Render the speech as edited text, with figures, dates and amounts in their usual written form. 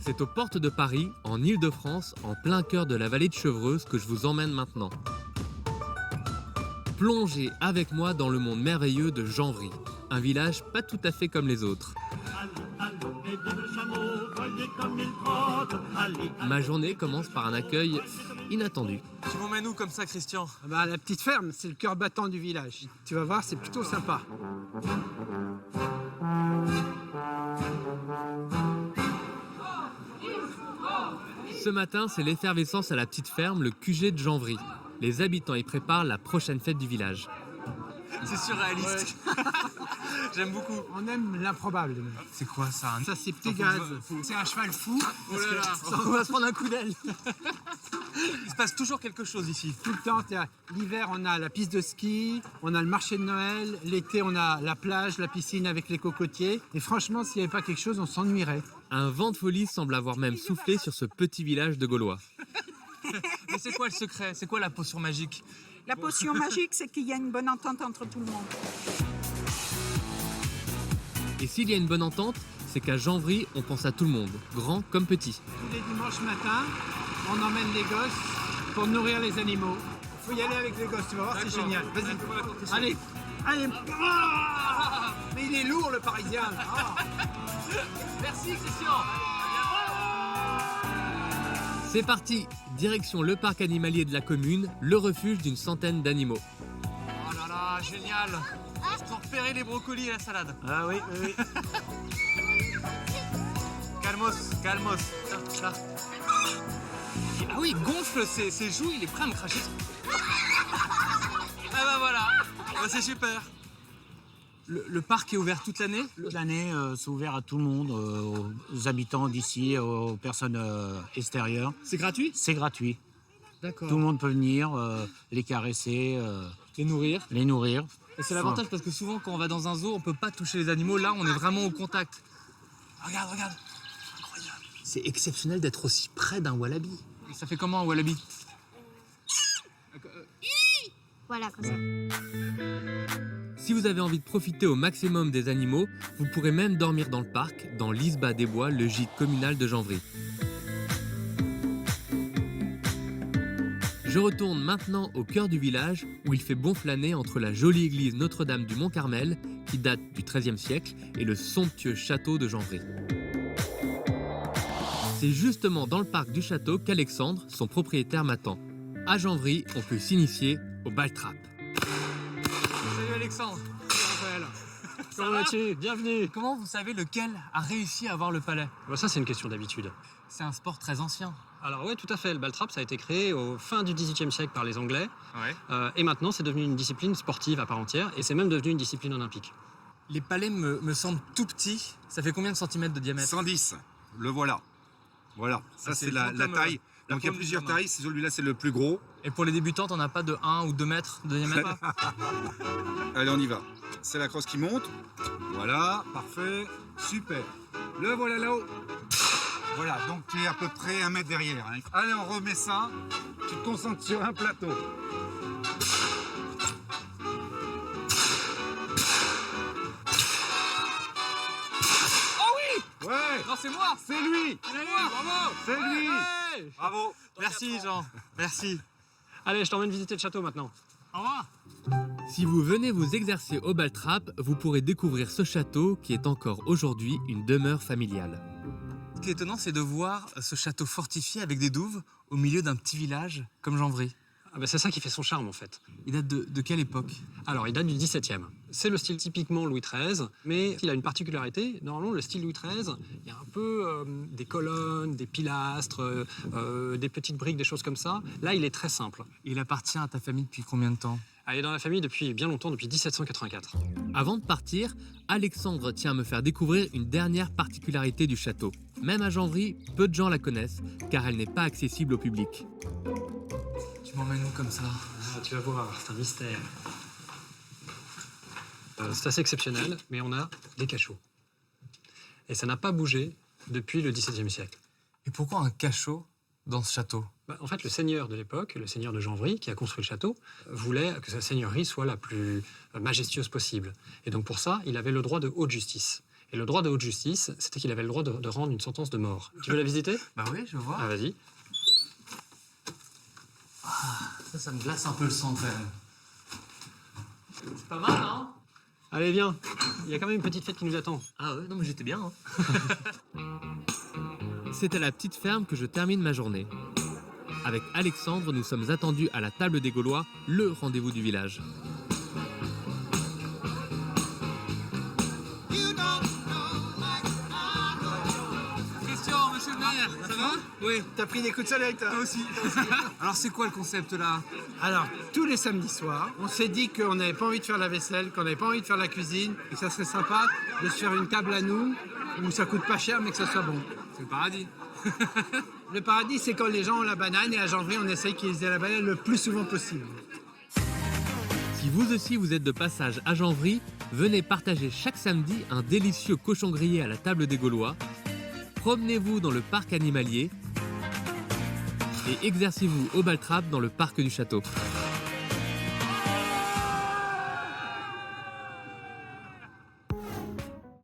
C'est aux portes de Paris, en Île-de-France, en plein cœur de la vallée de Chevreuse que je vous emmène maintenant. Plongez avec moi dans le monde merveilleux de Janvry, un village pas tout à fait comme les autres. Ma journée commence par un accueil inattendu. Tu m'emmènes où comme ça, Christian? La petite ferme, c'est le cœur battant du village. Tu vas voir, c'est plutôt sympa. Ce matin, c'est l'effervescence à la petite ferme, le QG de Janvry. Les habitants y préparent la prochaine fête du village. C'est surréaliste. Ouais. J'aime beaucoup. On aime l'improbable. C'est quoi ça? Ça, c'est Pégase. C'est un cheval fou. Oh là là. On va se prendre un coup d'aile. Il se passe toujours quelque chose ici. Tout le temps, l'hiver, on a la piste de ski, on a le marché de Noël. L'été, on a la plage, la piscine avec les cocotiers. Et franchement, s'il n'y avait pas quelque chose, on s'ennuierait. Un vent de folie semble avoir même soufflé sur ce petit village de Gaulois. Mais c'est quoi le secret? C'est quoi la potion magique? La potion magique, c'est qu'il y a une bonne entente entre tout le monde. Et s'il y a une bonne entente, c'est qu'à Janvry, on pense à tout le monde, grand comme petit. Tous les dimanches matin, on emmène les gosses pour nourrir les animaux. Il faut y aller avec les gosses, tu vas voir, c'est génial. Vas-y, allez, allez. Ah, mais il est lourd, le Parisien. Ah. Merci, Christian. C'est parti, direction le parc animalier de la commune, le refuge d'une centaine d'animaux. Oh là là, génial. Ils ont repéré les brocolis et la salade. Ah oui, oui, oui. Calmos, calmos. Là. Ah oui, il gonfle ses joues, il est prêt à me cracher. Ah bah voilà, c'est super. Le parc est ouvert toute l'année? Toute l'année, c'est ouvert à tout le monde, aux habitants d'ici, aux personnes extérieures. C'est gratuit? C'est gratuit. D'accord. Tout le monde peut venir, les caresser, Les nourrir? les nourrir. Et c'est l'avantage parce que souvent quand on va dans un zoo, on peut pas toucher les animaux. Là, on est vraiment au contact. Regarde, regarde. Incroyable. C'est exceptionnel d'être aussi près d'un wallaby. Ça fait comment un wallaby? Voilà, comme ça. Si vous avez envie de profiter au maximum des animaux, vous pourrez même dormir dans le parc, dans l'Isba des Bois, le gîte communal de Janvry. Je retourne maintenant au cœur du village où il fait bon flâner entre la jolie église Notre-Dame du Mont-Carmel, qui date du XIIIe siècle, et le somptueux château de Janvry. C'est justement dans le parc du château qu'Alexandre, son propriétaire, m'attend. À Janvry, on peut s'initier au ball trap. Salut Alexandre. Comment vas-tu? Bienvenue. Comment vous savez lequel a réussi à avoir le palais? Ça, c'est une question d'habitude. C'est un sport très ancien. Alors oui, tout à fait. Le ball trap, ça a été créé au fin du XVIIIe siècle par les Anglais. Ouais. Et maintenant, c'est devenu une discipline sportive à part entière. Et c'est même devenu une discipline olympique. Les palais me semblent tout petits. Ça fait combien de centimètres de diamètre? 110, le voilà. Voilà, ça c'est la taille. Donc il y a plusieurs tailles, celui-là c'est le plus gros. Et pour les débutants, t'en as pas de 1 ou 2 mètres de diamètre? Allez, on y va. C'est la crosse qui monte. Voilà, parfait, super. Le voilà là-haut. Voilà, donc tu es à peu près 1 mètre derrière. Hein. Allez, on remet ça. Tu te concentres sur un plateau. Ouais, Non, c'est moi! c'est lui. C'est moi! Bravo! C'est lui. Ouais. Bravo. Merci Jean, merci. Allez, je t'emmène visiter le château maintenant. Au revoir. Si vous venez vous exercer au ball trap, vous pourrez découvrir ce château qui est encore aujourd'hui une demeure familiale. Ce qui est étonnant, c'est de voir ce château fortifié avec des douves au milieu d'un petit village comme Janvry. C'est ça qui fait son charme en fait. Il date de quelle époque? Alors, il date du XVIIe. C'est le style typiquement Louis XIII, mais il a une particularité. Normalement, le style Louis XIII, il y a un peu des colonnes, des pilastres, des petites briques, des choses comme ça. Là, il est très simple. Il appartient à ta famille depuis combien de temps? Elle est dans la famille depuis bien longtemps, depuis 1784. Avant de partir, Alexandre tient à me faire découvrir une dernière particularité du château. Même à Janvry, peu de gens la connaissent, car elle n'est pas accessible au public. Tu m'emmènes où comme ça? Tu vas voir, c'est un mystère. C'est assez exceptionnel, mais on a des cachots. Et ça n'a pas bougé depuis le XVIIe siècle. Et pourquoi un cachot dans ce château? En fait, le seigneur de l'époque, le seigneur de Janvry, qui a construit le château, voulait que sa seigneurie soit la plus majestueuse possible. Et donc pour ça, il avait le droit de haute justice. Et le droit de haute justice, c'était qu'il avait le droit de rendre une sentence de mort. Tu veux la visiter? Bah oui, je vois. Ah, vas-y. Ça me glace un peu le sang quand même. C'est pas mal, hein? Allez, viens. Il y a quand même une petite fête qui nous attend. Ah ouais, non mais j'étais bien. Hein. C'est à la petite ferme que je termine ma journée. Avec Alexandre, nous sommes attendus à la table des Gaulois, le rendez-vous du village. Christian, monsieur le maire, ça va? Oui, t'as pris des coups de soleil, toi aussi. Alors c'est quoi le concept là? Alors, tous les samedis soirs, on s'est dit qu'on n'avait pas envie de faire la vaisselle, qu'on n'avait pas envie de faire la cuisine, et que ça serait sympa de se faire une table à nous, où ça coûte pas cher, mais que ça soit bon. C'est le paradis. Le paradis, c'est quand les gens ont la banane, et à Janvier, on essaye qu'ils aient la banane le plus souvent possible. Si vous aussi vous êtes de passage à Janvry, venez partager chaque samedi un délicieux cochon grillé à la table des Gaulois. Promenez-vous dans le parc animalier et exercez-vous au baltrap dans le parc du château.